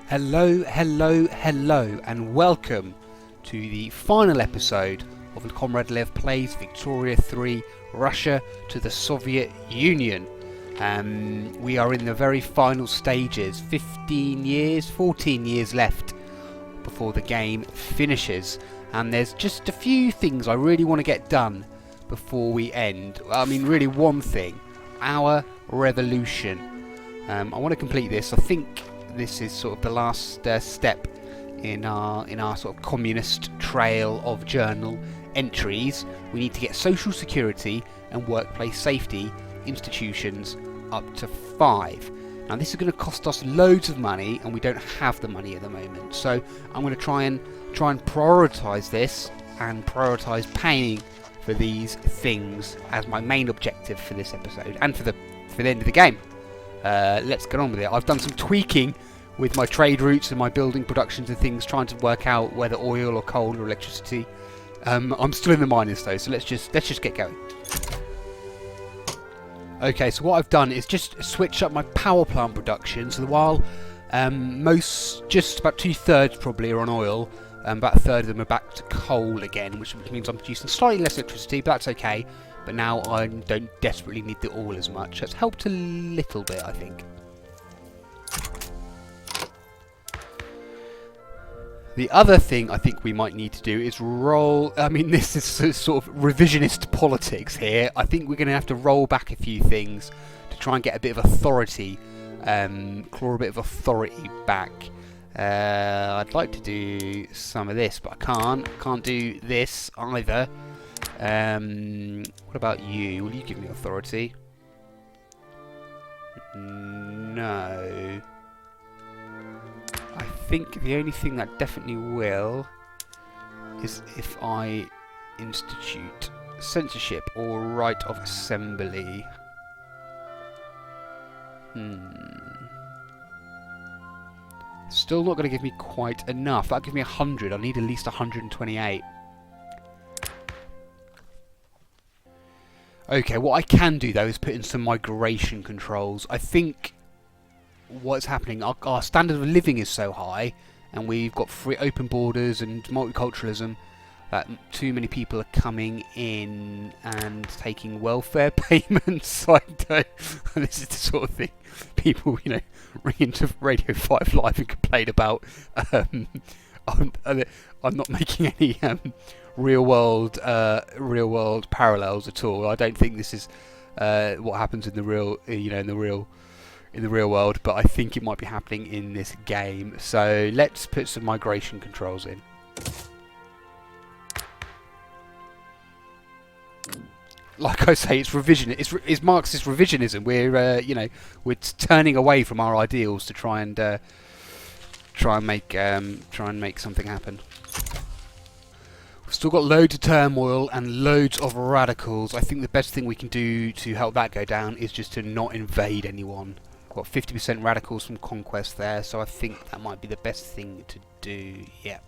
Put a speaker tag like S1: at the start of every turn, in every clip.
S1: Hello, hello, hello, and welcome to the final episode of the Comrade Lev Plays Victoria 3 Russia to the Soviet Union. We are in the very final stages, 14 years left before the game finishes, and there's just a few things I really want to get done before we end. I mean, really one thing, our revolution. I want to complete this. I think this is sort of the last step in our sort of communist trail of journal entries. We need to get social security and workplace safety institutions up to 5. Now this is going to cost us loads of money, and we don't have the money at the moment. So I'm going to try and prioritise this and prioritise paying for these things as my main objective for this episode and for the end of the game. Let's get on with it. I've done some tweaking with my trade routes and my building productions and things, trying to work out whether oil or coal or electricity. I'm still in the miners though, so let's just get going. Okay, so what I've done is just switch up my power plant production. So while just about 2/3 probably are on oil, about a third of them are back to coal again, which means I'm producing slightly less electricity, but that's okay. But now I don't desperately need the oil as much. That's helped a little bit, I think. The other thing I think we might need to do is roll... I mean, this is sort of revisionist politics here. I think we're going to have to roll back a few things to try and get a bit of authority, claw a bit of authority back. I'd like to do some of this, but I can't. Can't do this either. What about you? Will you give me authority? No. I think the only thing that definitely will is if I institute censorship or right of assembly. Still not going to give me quite enough. That'll give me 100. I need at least 128. Okay, what I can do though is put in some migration controls. I think what's happening, our standard of living is so high, and we've got free open borders and multiculturalism, that too many people are coming in and taking welfare payments. I don't. This is the sort of thing people, ring into Radio 5 Live and complain about. I'm not making any real world parallels at all. I don't think this is what happens in the real, in the real world, but I think it might be happening in this game. So let's put some migration controls in. Like I say, it's revision. It's Marxist revisionism. We're turning away from our ideals to try and make something happen. We've still got loads of turmoil and loads of radicals. I think the best thing we can do to help that go down is just to not invade anyone. Got 50% radicals from conquest there, so I think that might be the best thing to do. Yeah.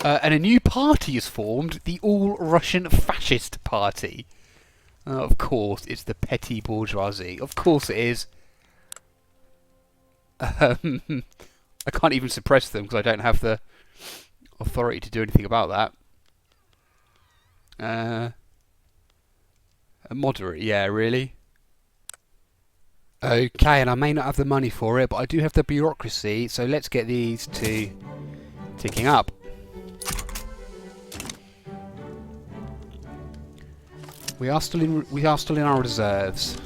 S1: And a new party is formed, the All-Russian Fascist Party. Of course, it's the petty bourgeoisie. Of course it is. I can't even suppress them because I don't have the authority to do anything about that. A moderate, yeah, really? Okay, and I may not have the money for it, but I do have the bureaucracy, so let's get these two ticking up. We are still in our reserves.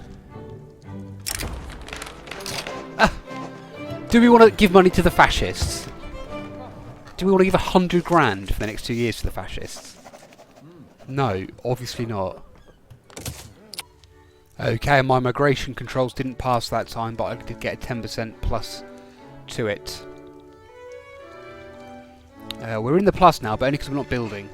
S1: Do we want to give money to the fascists? Do we want to give 100 grand for the next 2 years to the fascists? No, obviously not. Okay, my migration controls didn't pass that time, but I did get a 10% plus to it. We're in the plus now, but only because we're not building.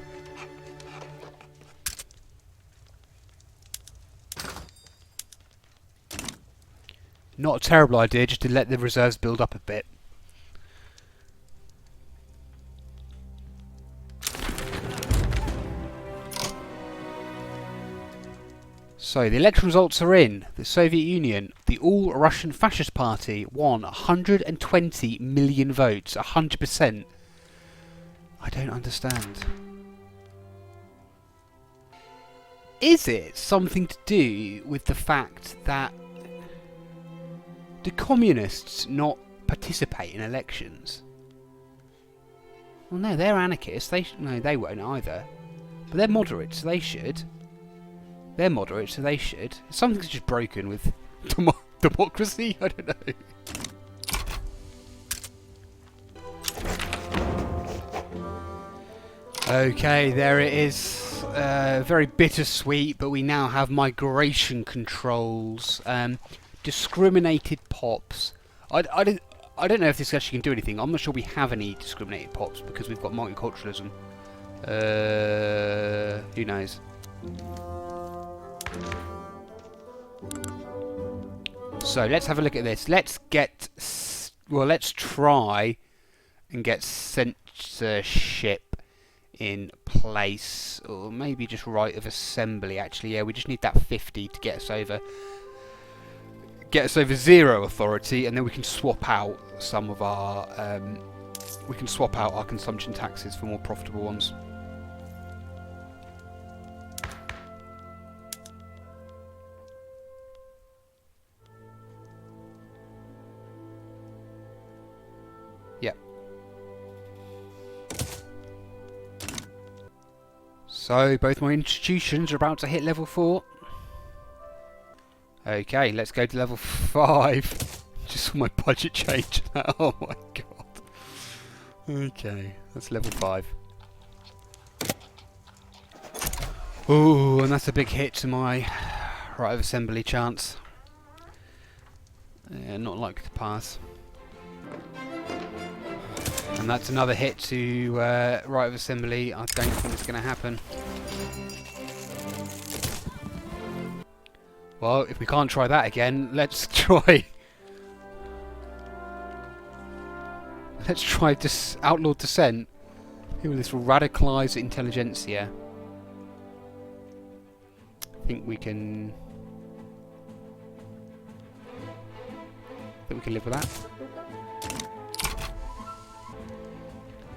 S1: Not a terrible idea, just to let the reserves build up a bit. So the election results are in. The Soviet Union, the All-Russian Fascist Party, won 120 million votes, 100%. I don't understand. Is it something to do with the fact that do communists not participate in elections? Well, no, they're anarchists. No, they won't either. But they're moderate, so they should. They're moderate, so they should. Something's just broken with democracy. I don't know. Okay, there it is. Very bittersweet, but we now have migration controls. Discriminated pops. I don't know if this actually can do anything. I'm not sure we have any discriminated pops because we've got multiculturalism. Who knows? So let's have a look at this. Let's try and get censorship in place, or maybe just right of assembly. Actually, yeah, we just need that 50 to get us over zero authority, and then we can swap out some of our consumption taxes for more profitable ones. Yep. So both my institutions are about to hit level 4. Okay, let's go to level 5. Just saw my budget change. Oh my god. Okay, that's level 5. Ooh, and that's a big hit to my right of assembly chance. Yeah, not likely to pass. And that's another hit to right of assembly. I don't think it's going to happen. Well, if we can't try that again, let's try outlaw dissent. This will radicalise intelligentsia. I think we can live with that.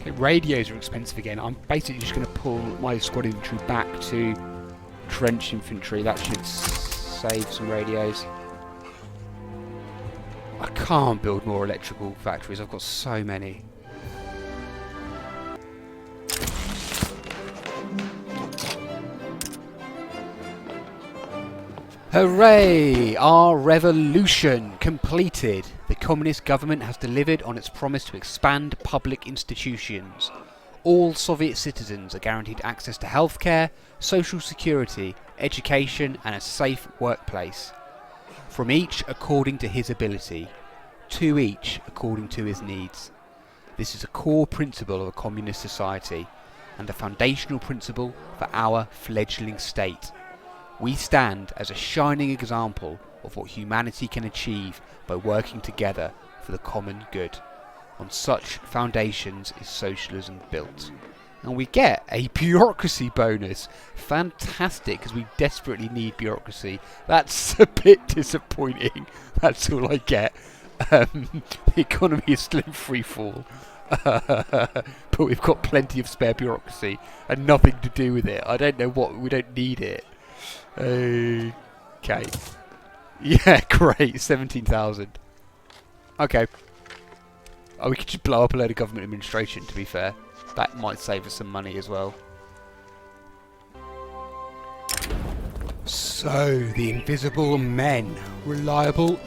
S1: Okay, radios are expensive again. I'm basically just going to pull my squad infantry back to trench infantry. That should save some radios. I can't build more electrical factories. I've got so many. Hooray! Our revolution completed. The communist government has delivered on its promise to expand public institutions. All Soviet citizens are guaranteed access to healthcare, social security, education and a safe workplace. From each according to his ability, to each according to his needs. This is a core principle of a communist society and a foundational principle for our fledgling state. We stand as a shining example of what humanity can achieve by working together for the common good. On such foundations is socialism built. And we get a bureaucracy bonus. Fantastic, because we desperately need bureaucracy. That's a bit disappointing. That's all I get. The economy is still in free fall. But we've got plenty of spare bureaucracy and nothing to do with it. I don't know what, we don't need it. Okay. Yeah, great. 17,000. Okay. Oh, we could just blow up a load of government administration, to be fair. That might save us some money as well. So, the invisible men. Reliable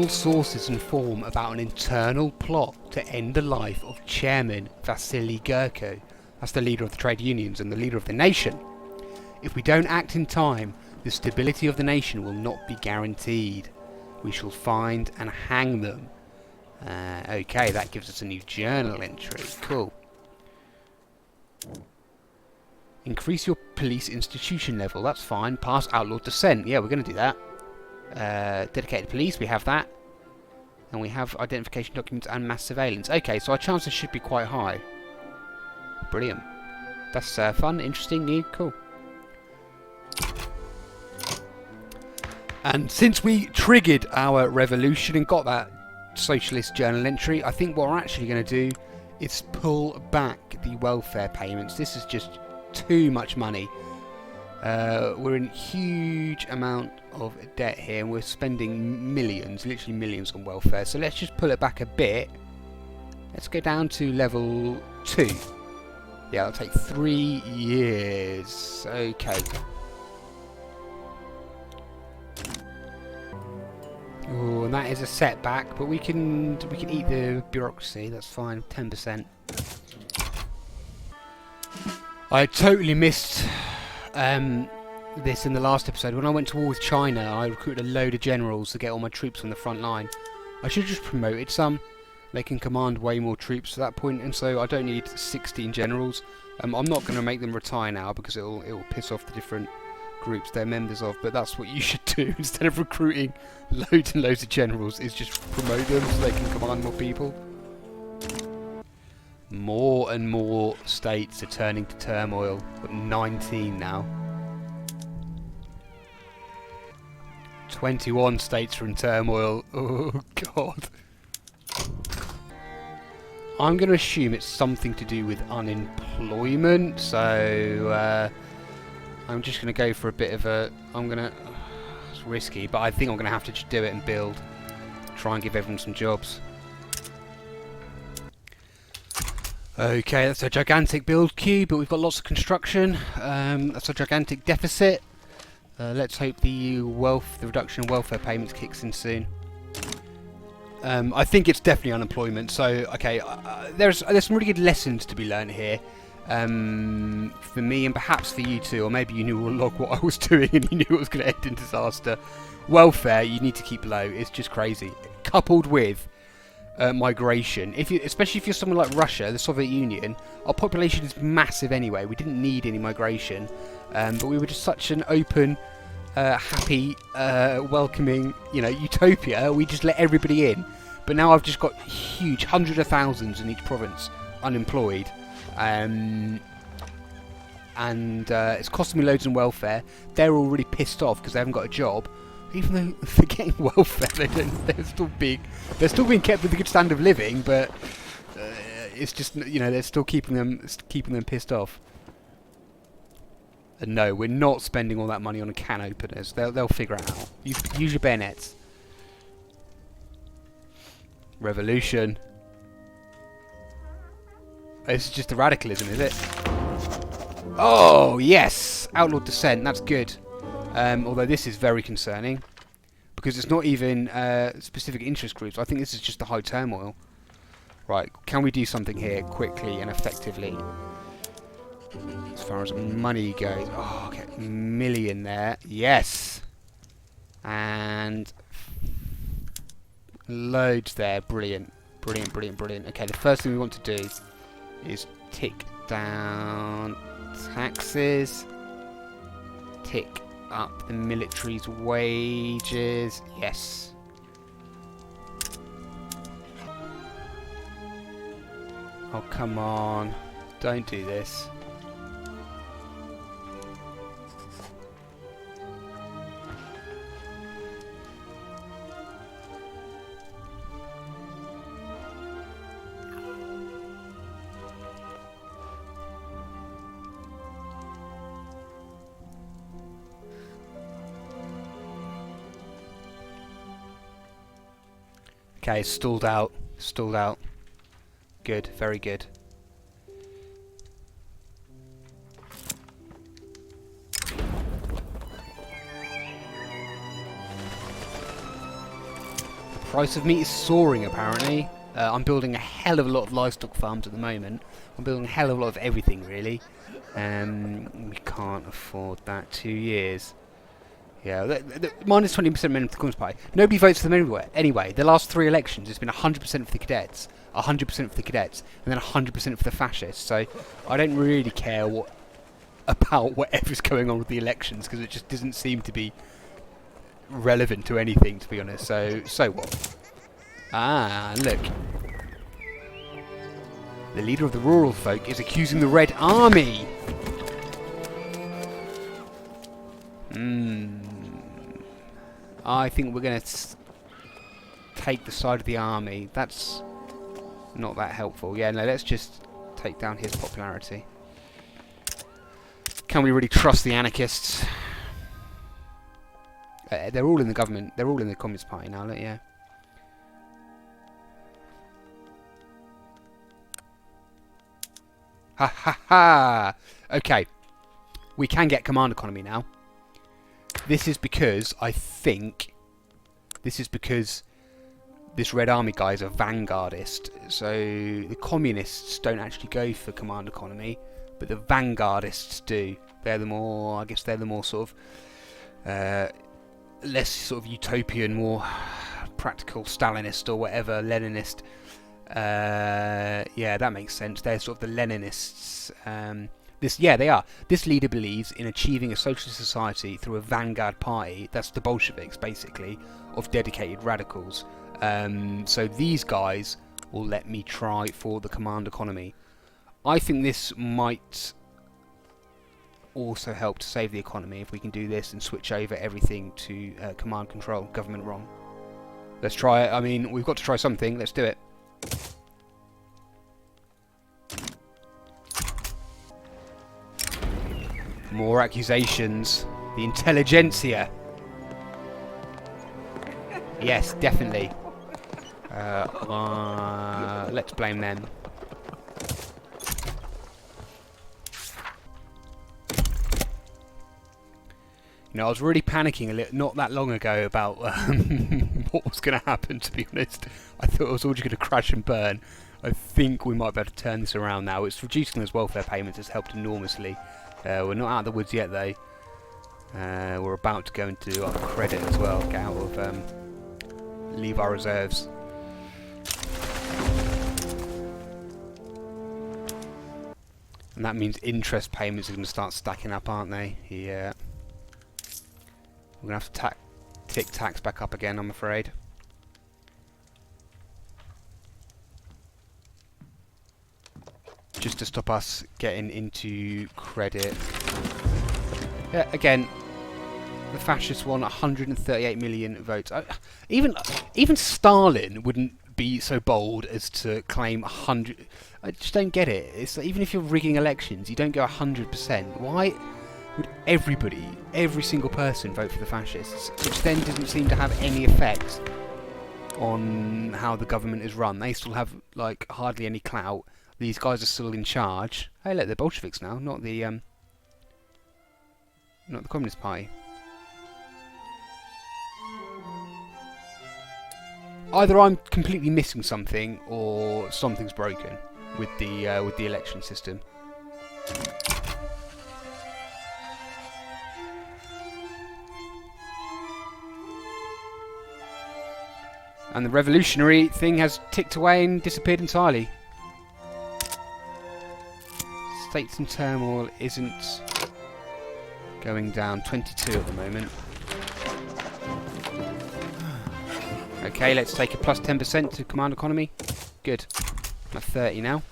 S1: sources inform about an internal plot to end the life of Chairman Vasily Gurko. That's the leader of the trade unions and the leader of the nation. If we don't act in time, the stability of the nation will not be guaranteed. We shall find and hang them. Okay, that gives us a new journal entry. Cool. Increase your police institution level. That's fine. Pass outlaw dissent. Yeah, we're going to do that. Dedicated police. We have that. And we have identification documents and mass surveillance. Okay, so our chances should be quite high. Brilliant. That's fun, interesting, new, cool. And since we triggered our revolution and got that socialist journal entry, I think what we're actually going to do is pull back the welfare payments. This is just too much money. We're in huge amount of debt here, and we're spending millions, literally millions on welfare. So let's just pull it back a bit. Let's go down to level 2. Yeah, it'll take 3 years. Okay. Oh, and that is a setback, but we can eat the bureaucracy. That's fine. 10%. I totally missed this in the last episode. When I went to war with China, I recruited a load of generals to get all my troops on the front line. I should have just promoted some. They can command way more troops at that point, and so I don't need 16 generals. I'm not going to make them retire now because it'll piss off the different groups they're members of, but that's what you should do instead of recruiting loads and loads of generals, is just promote them so they can command more people. More and more states are turning to turmoil. We've got 19 now. 21 states are in turmoil. Oh god. I'm going to assume it's something to do with unemployment, so I'm just going to go for a bit of a... it's risky, but I think I'm going to have to just do it and build. Try and give everyone some jobs. Okay, that's a gigantic build queue, but we've got lots of construction. That's a gigantic deficit. Let's hope the reduction in welfare payments kicks in soon. I think it's definitely unemployment. So, okay, there's some really good lessons to be learned here. For me and perhaps for you too, or maybe you knew all along what I was doing and you knew it was going to end in disaster. Welfare, you need to keep low. It's just crazy. Coupled with migration, especially if you're someone like Russia, the Soviet Union, our population is massive anyway. We didn't need any migration, but we were just such an open, happy, welcoming, utopia. We just let everybody in. But now I've just got huge, hundreds of thousands in each province unemployed, and it's costing me loads in welfare. They're all really pissed off because they haven't got a job. Even though they're getting welfare, they're still being kept with a good standard of living, but it's just, they're still keeping them pissed off. And no, we're not spending all that money on can openers. They'll figure it out. Use your bayonets. Revolution. This is just the radicalism, is it? Oh yes, outlawed dissent. That's good. Although this is very concerning because it's not even specific interest groups. I think this is just the high turmoil. Right, can we do something here quickly and effectively? As far as money goes, oh, okay, million there, yes, and loads there, brilliant, brilliant, brilliant, brilliant. Okay, the first thing we want to do is tick down taxes, tick up the military's wages, yes. Oh, come on, don't do this. Okay, stalled out. Stalled out. Good, very good. The price of meat is soaring, apparently. I'm building a hell of a lot of livestock farms at the moment. I'm building a hell of a lot of everything, really. We can't afford that. 2 years. Yeah, minus 20% men for the Communist Party. Nobody votes for them anywhere. Anyway, the last 3 elections, it's been 100% for the cadets, 100% for the cadets, and then 100% for the fascists. So I don't really care about whatever's going on with the elections, because it just doesn't seem to be relevant to anything, to be honest. So what? Ah, look. The leader of the rural folk is accusing the Red Army. I think we're going to take the side of the army. That's not that helpful. Yeah, no, let's just take down his popularity. Can we really trust the anarchists? They're all in the government. They're all in the Communist Party now, yeah. Ha ha ha! Okay. We can get command economy now. This is because, I think, this Red Army guy is a vanguardist. So the communists don't actually go for command economy, but the vanguardists do. They're the more, I guess they're the more sort of, less sort of utopian, more practical Stalinist or whatever, Leninist. Yeah, that makes sense. They're sort of the Leninists. Yeah, they are. This leader believes in achieving a socialist society through a vanguard party. That's the Bolsheviks, basically, of dedicated radicals. So these guys will let me try for the command economy. I think this might also help to save the economy if we can do this and switch over everything to command control, government wrong. Let's try it. I mean, we've got to try something. Let's do it. More accusations. The intelligentsia. Yes, definitely. Let's blame them. You know, I was really panicking a little, not that long ago, about what was going to happen, to be honest. I thought it was all just going to crash and burn. I think we might be able to turn this around now. It's reducing those welfare payments. It's helped enormously. We're not out of the woods yet, though. We're about to go into our credit as well. Get out of... leave our reserves. And that means interest payments are going to start stacking up, aren't they? Yeah. We're going to have to tick tax back up again, I'm afraid. Just to stop us getting into credit. Yeah, again, the fascists won 138 million votes. Even Stalin wouldn't be so bold as to claim 100. I just don't get it. It's like, even if you're rigging elections, you don't go 100%. Why would everybody, every single person, vote for the fascists? Which then doesn't seem to have any effect on how the government is run. They still have like hardly any clout. These guys are still in charge. Hey, look, they're Bolsheviks now, not the Communist Party. Either I'm completely missing something, or something's broken with the election system. And the revolutionary thing has ticked away and disappeared entirely. States in turmoil isn't going down. 22 at the moment. Okay, let's take a plus 10% to command economy. Good. I'm at 30 now.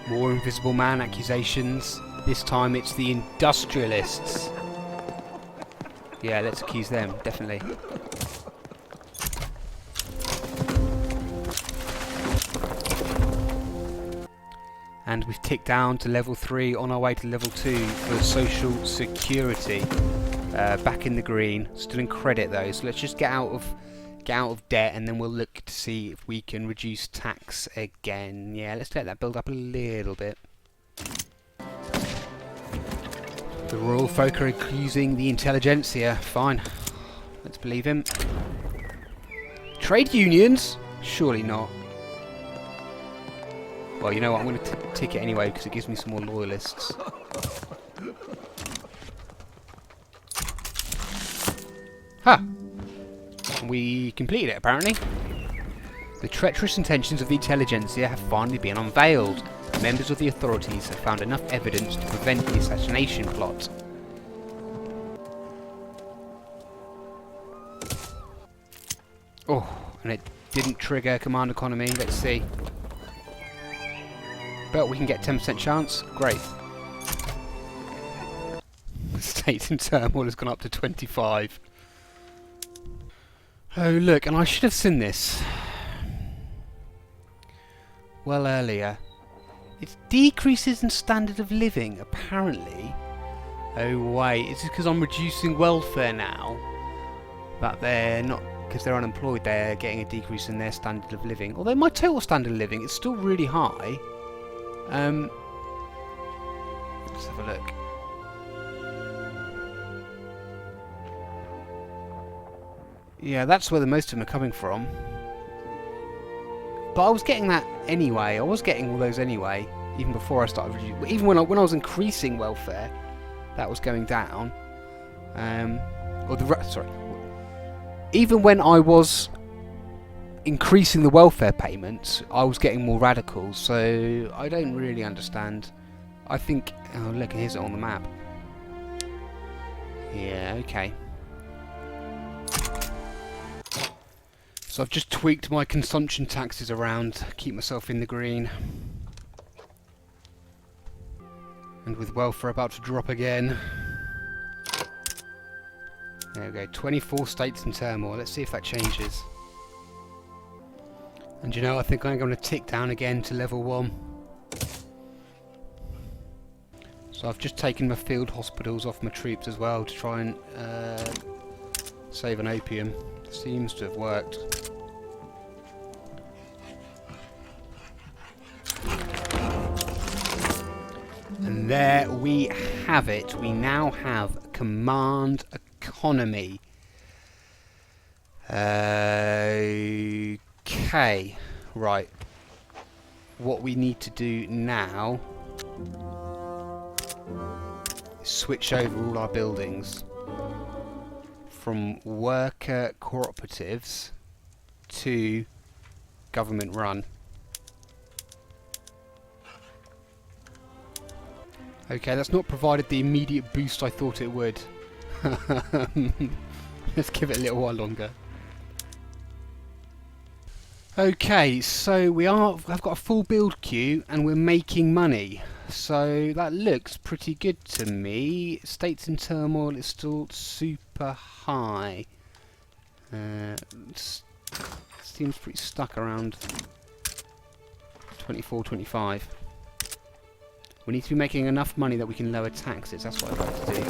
S1: More invisible man accusations. This time it's the industrialists. Yeah, let's accuse them, definitely. And we've ticked down to level 3, on our way to level 2 for social security. Back in the green, still in credit though, so let's just get out of debt, and then we'll look to see if we can reduce tax again. Yeah, let's let that build up a little bit. The royal folk are accusing the intelligentsia. Fine, let's believe him. Trade unions? Surely not. Well, you know what, I'm going to tick it anyway because it gives me some more loyalists. Huh. We completed it, apparently. The treacherous intentions of the intelligentsia have finally been unveiled. Members of the authorities have found enough evidence to prevent the assassination plot. Oh, and it didn't trigger command economy. Let's see. But we can get 10% chance. Great. states in turmoil has gone up to 25. Oh look, and I should have seen this well earlier. It's decreases in standard of living, apparently. Oh wait, is it because I'm reducing welfare now? That they're not, because they're unemployed, they're getting a decrease in their standard of living. Although my total standard of living is still really high. Let's have a look. Yeah, that's where the most of them are coming from. But I was getting that anyway. I was getting all those anyway, even before I started reducing. Even when I was increasing welfare, that was going down. Even when I was increasing the welfare payments, I was getting more radical. So I don't really understand. I think. Oh look, here's it on the map. Yeah. Okay. So I've just tweaked my consumption taxes around, keep myself in the green. And with welfare about to drop again. There we go, 24 states in turmoil. Let's see if that changes. And you know, I think I'm going to tick down again to level 1. So I've just taken my field hospitals off my troops as well to try and save an opium. Seems to have worked. And there we have it. We now have command economy. Okay, right. What we need to do now is switch over all our buildings from worker cooperatives to government run. Okay, that's not provided the immediate boost I thought it would. Let's give it a little while longer. Okay, so I've got a full build queue and we're making money. So that looks pretty good to me. States in turmoil is still super high. Seems pretty stuck around 24, 25. We need to be making enough money that we can lower taxes. That's what I'd like to do.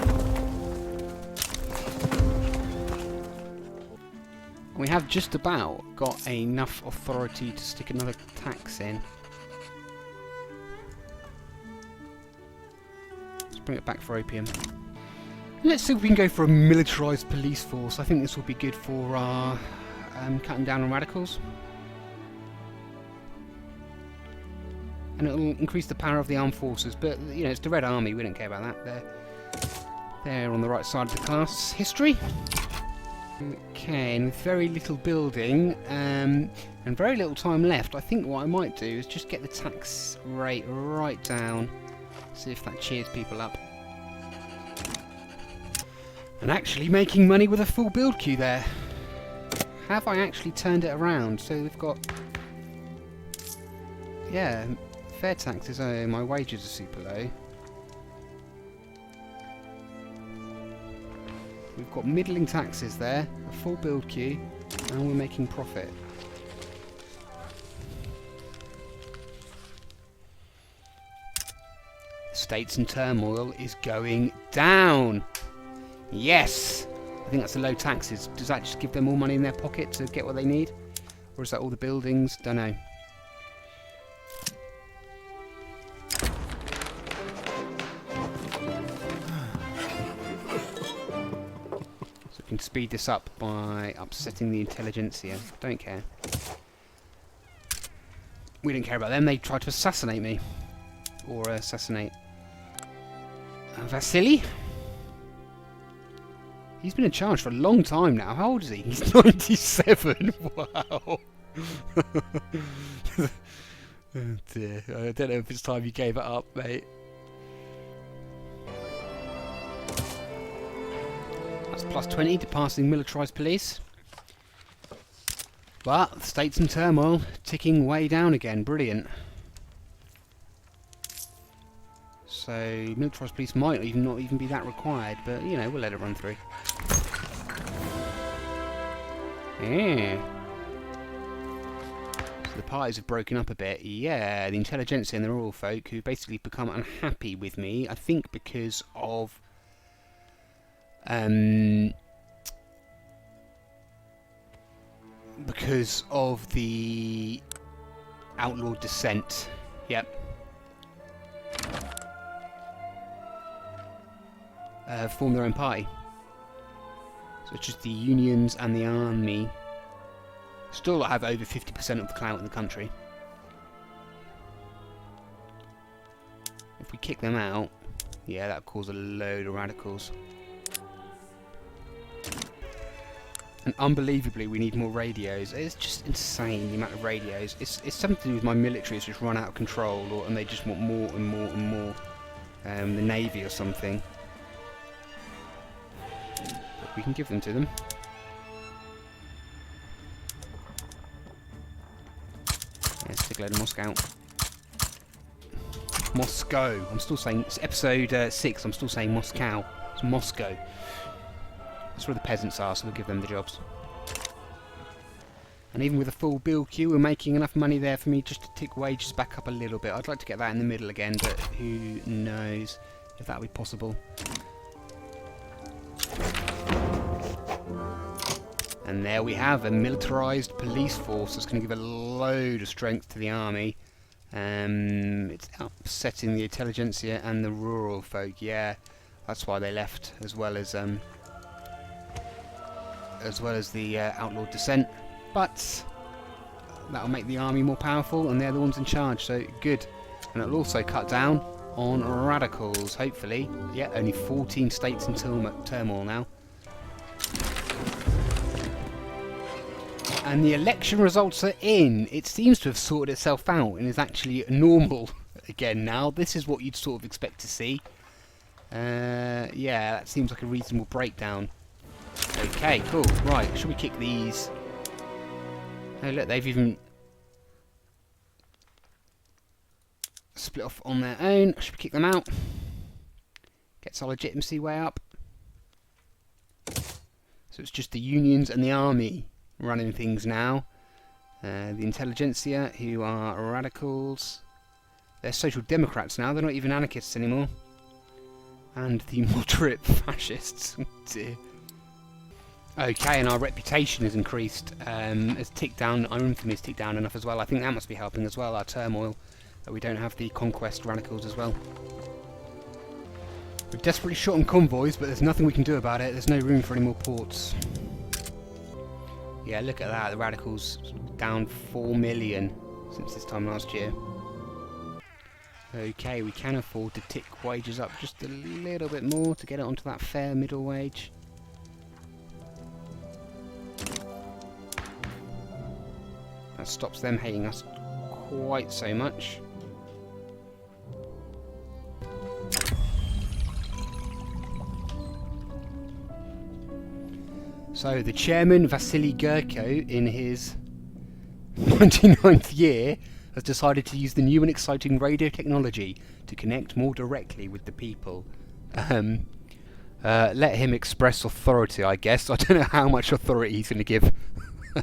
S1: We have just about got enough authority to stick another tax in. Bring it back for opium. Let's see if we can go for a militarised police force. I think this will be good for cutting down on radicals. And it'll increase the power of the armed forces. But, you know, it's the Red Army. We don't care about that. They're on the right side of the class history. Okay, and with very little building and very little time left, I think what I might do is just get the tax rate right down. See if that cheers people up. And actually making money with a full build queue there. Have I actually turned it around? So we've got... Yeah, fair taxes. Oh, my wages are super low. We've got middling taxes there, a full build queue, and we're making profit. States in turmoil is going down. Yes! I think that's the low taxes. Does that just give them more money in their pocket to get what they need? Or is that all the buildings? Don't know. So we can speed this up by upsetting the intelligentsia. Don't care. We didn't care about them. They tried to assassinate me. Or assassinate Vasily. He's been in charge for a long time now. How old is he? He's 97. Wow. Oh dear. I don't know if it's time you gave it up, mate. That's plus 20 to passing militarised police. But the state's in turmoil, ticking way down again. Brilliant. So militarised police might not even be that required, but you know, we'll let it run through. Yeah. So the parties have broken up a bit. Yeah, the intelligentsia and the rural folk who basically become unhappy with me, I think because of the outlawed dissent. Yep. Form their own party. So it's just the unions and the army still have over 50% of the clout in the country. If we kick them out, yeah, that'll cause a load of radicals. And unbelievably, we need more radios. It's just insane, the amount of radios. It's something to do with my military. It's just run out of control, and they just want more and more and more. The Navy or something. But we can give them to them. Let's stick a load of Moscow. Moscow. I'm still saying, it's episode 6, I'm still saying Moscow. It's Moscow. That's where the peasants are, so we'll give them the jobs. And even with a full bill queue, we're making enough money there for me just to tick wages back up a little bit. I'd like to get that in the middle again, but who knows if that'll be possible. And there we have a militarised police force that's going to give a load of strength to the army. It's upsetting the intelligentsia and the rural folk. Yeah, that's why they left, as well as the outlawed dissent. But that'll make the army more powerful, and they're the ones in charge. So good, and it'll also cut down on radicals. Hopefully, yeah. Only 14 states in turmoil now. And the election results are in. It seems to have sorted itself out and is actually normal again now. This is what you'd sort of expect to see. Yeah, that seems like a reasonable breakdown. Okay, cool. Right, should we kick these? Oh look, they've even split off on their own. Should we kick them out? Gets our legitimacy way up. So it's just the unions and the army running things now. The intelligentsia, who are radicals. They're social democrats now, they're not even anarchists anymore. And the moderate fascists. Dear. Okay, and our reputation has increased. It's ticked down, our infamy has ticked down enough as well. I think that must be helping as well, our turmoil, that we don't have the conquest radicals as well. We're desperately short on convoys, but there's nothing we can do about it. There's no room for any more ports. Yeah, look at that, the radicals down 4 million since this time last year. Okay, we can afford to tick wages up just a little bit more to get it onto that fair middle wage. That stops them hating us quite so much. So the chairman, Vasily Gurko, in his 99th year, has decided to use the new and exciting radio technology to connect more directly with the people. Let him express authority, I guess. I don't know how much authority he's going to give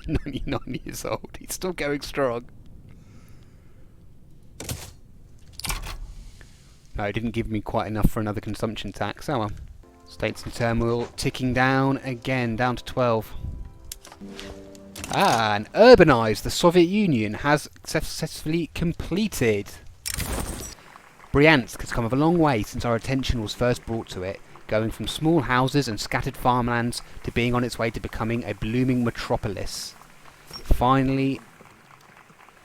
S1: 99 years old. He's still going strong. No, he didn't give me quite enough for another consumption tax. Oh well. States in turmoil ticking down again, down to 12. And urbanised. The Soviet Union has successfully completed. Bryansk has come a long way since our attention was first brought to it, going from small houses and scattered farmlands to being on its way to becoming a blooming metropolis. Finally,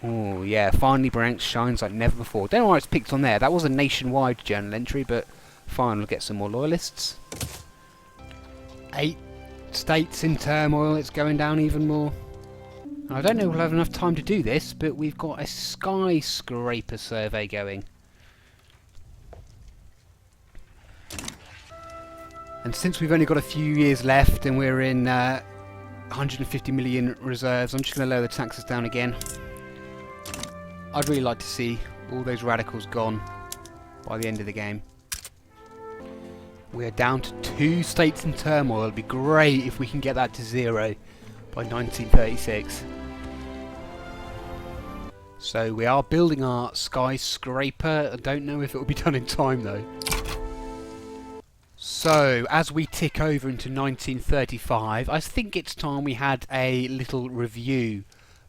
S1: oh yeah, finally Bryansk shines like never before. Don't know why it's picked on there. That was a nationwide journal entry, but fine, we'll get some more loyalists. 8 states in turmoil, it's going down even more. I don't know if we'll have enough time to do this, but we've got a skyscraper survey going. And since we've only got a few years left and we're in 150 million reserves, I'm just going to lower the taxes down again. I'd really like to see all those radicals gone. by the end of the game. We're down to 2 states in turmoil. It'd be great if we can get that to 0 by 1936. So we are building our skyscraper. I don't know if it will be done in time though. So as we tick over into 1935, I think it's time we had a little review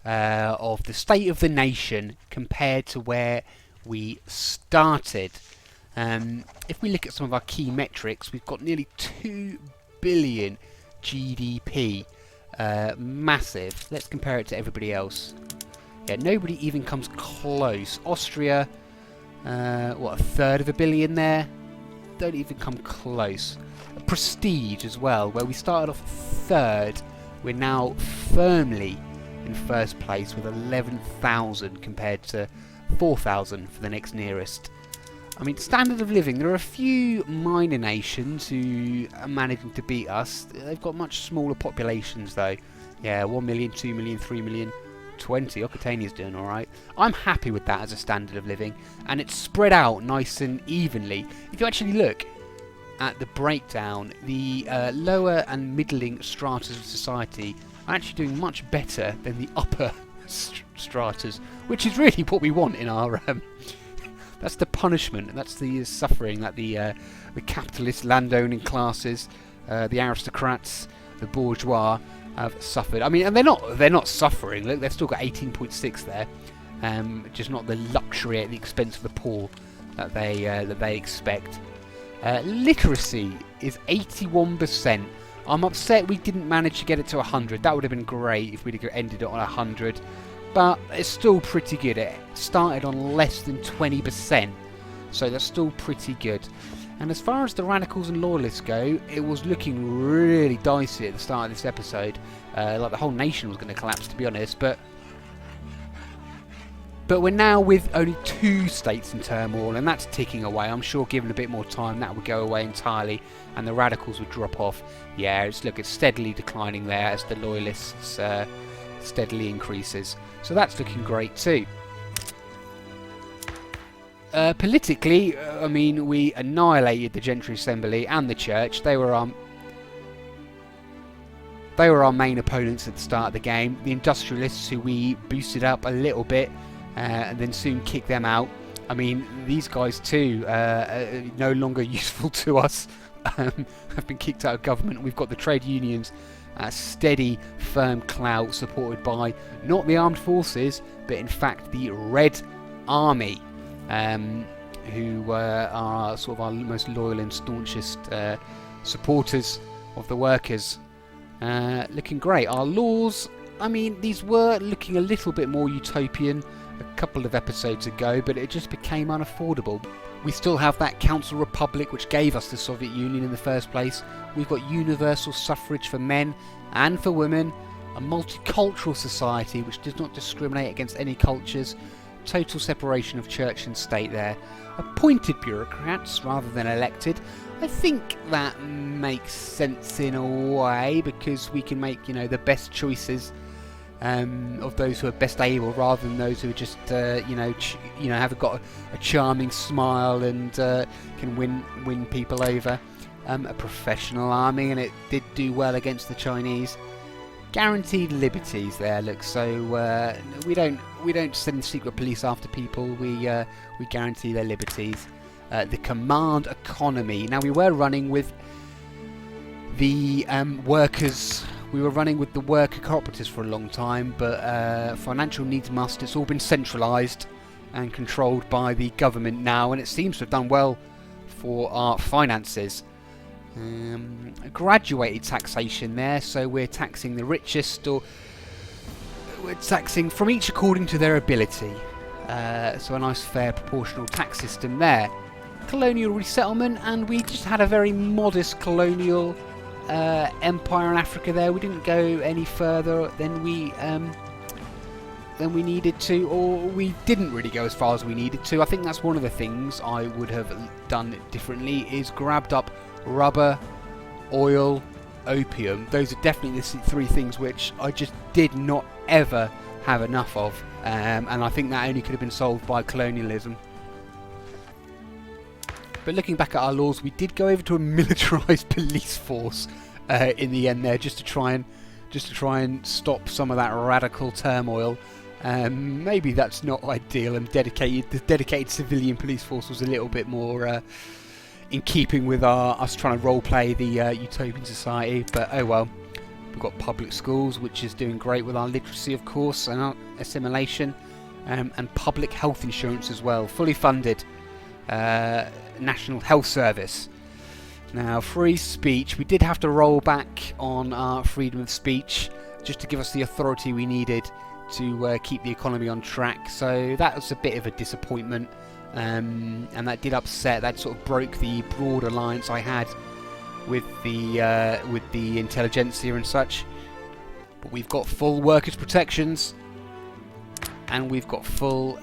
S1: of the state of the nation compared to where we started. If we look at some of our key metrics, we've got nearly 2 billion GDP. Massive. Let's compare it to everybody else. Yeah, nobody even comes close. Austria, what, 1/3 of a billion there? Don't even come close. Prestige as well, where we started off 3rd, we're now firmly in 1st place with 11,000 compared to 4,000 for the next nearest. I mean, standard of living, there are a few minor nations who are managing to beat us. They've got much smaller populations though. Yeah, 1 million, 2 million, 3 million, 20. Occitania's doing alright. I'm happy with that as a standard of living, and it's spread out nice and evenly. If you actually look at the breakdown, the lower and middling stratas of society are actually doing much better than the upper stratas, which is really what we want in our... that's the punishment, that's the suffering that the capitalist landowning classes, the aristocrats, the bourgeois have suffered. I mean, and they're not suffering. Look, they've still got 18.6 there, just not the luxury at the expense of the poor that they expect. Literacy is 81%. I'm upset we didn't manage to get it to 100. That would have been great if we'd have ended it on 100. But it's still pretty good. It started on less than 20%, so that's still pretty good. And as far as the radicals and loyalists go, it was looking really dicey at the start of this episode. Like the whole nation was going to collapse, to be honest. But we're now with only 2 states in turmoil, and that's ticking away. I'm sure given a bit more time that would go away entirely and the radicals would drop off. Yeah, it's steadily declining there as the loyalists steadily increases. So that's looking great too. Politically, I mean, we annihilated the Gentry Assembly and the Church. They were our main opponents at the start of the game. The Industrialists, who we boosted up a little bit, and then soon kicked them out. I mean, these guys too are no longer useful to us. Have been kicked out of government. We've got the trade unions, steady, firm clout, supported by not the armed forces, but in fact the Red Army, who are sort of our most loyal and staunchest supporters of the workers. Looking great. Our laws, I mean, these were looking a little bit more utopian a couple of episodes ago, but it just became unaffordable. We still have that Council Republic which gave us the Soviet Union in the first place. We've got universal suffrage for men and for women, a multicultural society which does not discriminate against any cultures, total separation of church and state there, appointed bureaucrats rather than elected. I think that makes sense in a way, because we can make, the best choices of those who are best able, rather than those who are just, have got a charming smile and can win people over. A professional army, and it did do well against the Chinese. Guaranteed liberties there. Look, so we don't send secret police after people. We guarantee their liberties. The command economy. Now, we were running with the workers. We were running with the worker cooperatives for a long time, but financial needs must. It's all been centralised and controlled by the government now, and it seems to have done well for our finances. Graduated taxation there, so we're taxing the richest, or we're taxing from each according to their ability. So a nice fair proportional tax system there. Colonial resettlement, and we just had a very modest colonial empire in Africa there. We didn't go any further than we needed to, or we didn't really go as far as we needed to. I think that's one of the things I would have done differently, is grabbed up rubber, oil, opium. Those are definitely the 3 things which I just did not ever have enough of, and I think that only could have been solved by colonialism. But looking back at our laws, we did go over to a militarised police force in the end there, just to try and stop some of that radical turmoil. Maybe that's not ideal, and the dedicated civilian police force was a little bit more in keeping with us trying to roleplay the utopian society. But oh well. We've got public schools, which is doing great with our literacy, of course, and our assimilation, and public health insurance as well, fully funded. National Health Service. Now, free speech, we did have to roll back on our freedom of speech just to give us the authority we needed to keep the economy on track, so that was a bit of a disappointment, and that did upset. That sort of broke the broad alliance I had with the intelligentsia and such. But we've got full workers' protections, and we've got full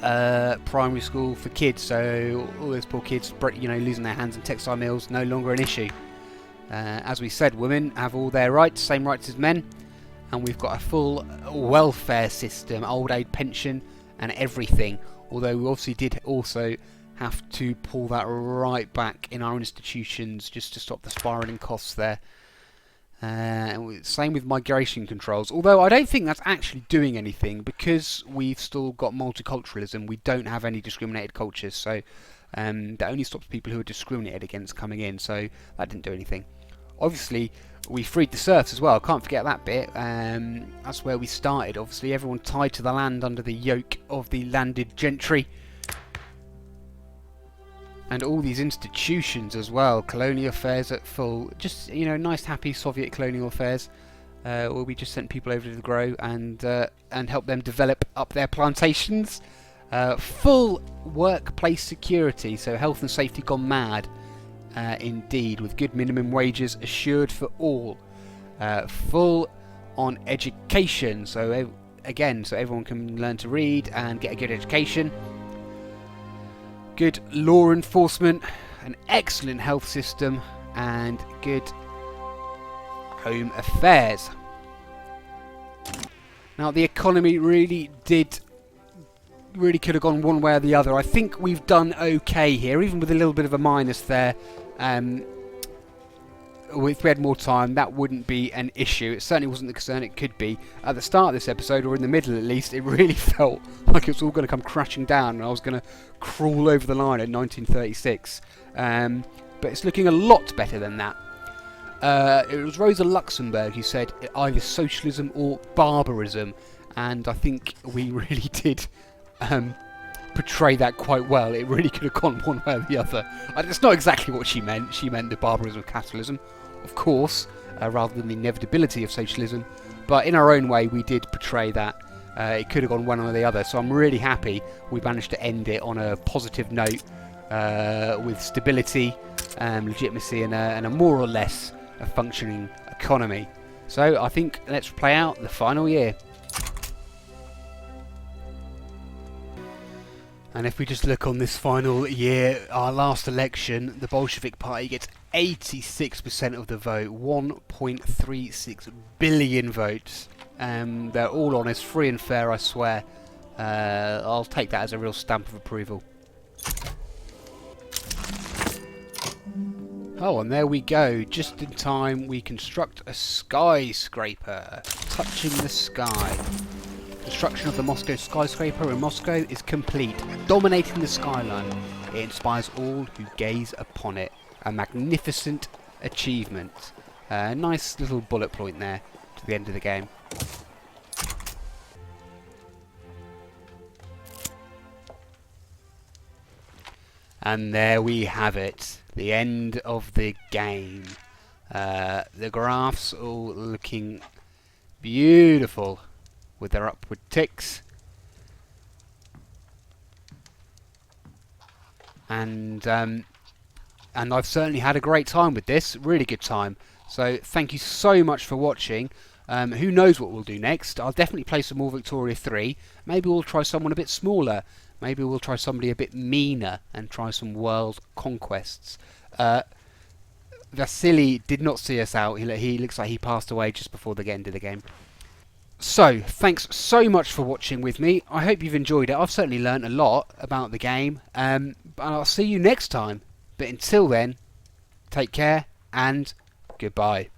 S1: primary school for kids, so all those poor kids, losing their hands in textile mills, no longer an issue. As we said, women have all their rights, same rights as men, and we've got a full welfare system, old age pension and everything, although we obviously did also have to pull that right back in our institutions just to stop the spiralling costs there. Same with migration controls, although I don't think that's actually doing anything, because we've still got multiculturalism. We don't have any discriminated cultures, so that only stops people who are discriminated against coming in, so that didn't do anything. Obviously we freed the serfs as well, can't forget that bit. That's where we started. Obviously everyone tied to the land under the yoke of the landed gentry. And all these institutions as well, colonial affairs at full, just, nice happy Soviet colonial affairs, where we just sent people over to the grow and helped them develop up their plantations. Full workplace security, so health and safety gone mad, indeed, with good minimum wages assured for all. Full on education, so everyone can learn to read and get a good education. Good law enforcement, an excellent health system, and good home affairs. Now, the economy really could have gone one way or the other. I think we've done okay here, even with a little bit of a minus there. If we had more time, that wouldn't be an issue. It certainly wasn't the concern it could be. At the start of this episode, or in the middle at least, it really felt like it was all going to come crashing down and I was going to crawl over the line at 1936. But it's looking a lot better than that. It was Rosa Luxemburg who said either socialism or barbarism, and I think we really did portray that quite well. It really could have gone one way or the other. It's not exactly what she meant. She meant the barbarism of capitalism, of course, rather than the inevitability of socialism. But in our own way, we did portray that. It could have gone one way or the other. So I'm really happy we managed to end it on a positive note, with stability, legitimacy, and a more or less a functioning economy. So I think let's play out the final year. And if we just look on this final year, our last election, the Bolshevik Party gets 86% of the vote, 1.36 billion votes. They're all honest, free and fair, I swear. I'll take that as a real stamp of approval. Oh, and there we go. Just in time, we construct a skyscraper, touching the sky. Construction of the Moscow skyscraper in Moscow is complete, dominating the skyline. It inspires all who gaze upon it. A magnificent achievement. Nice little bullet point there to the end of the game. And there we have it, the end of the game. The graphs all looking beautiful with their upward ticks. And I've certainly had a great time with this, really good time. So thank you so much for watching. Who knows what we'll do next? I'll definitely play some more Victoria 3. Maybe we'll try someone a bit smaller. Maybe we'll try somebody a bit meaner and try some world conquests. Vasily did not see us out. He looks like he passed away just before the end of the game. So, thanks so much for watching with me. I hope you've enjoyed it. I've certainly learnt a lot about the game. And I'll see you next time. But until then, take care and goodbye.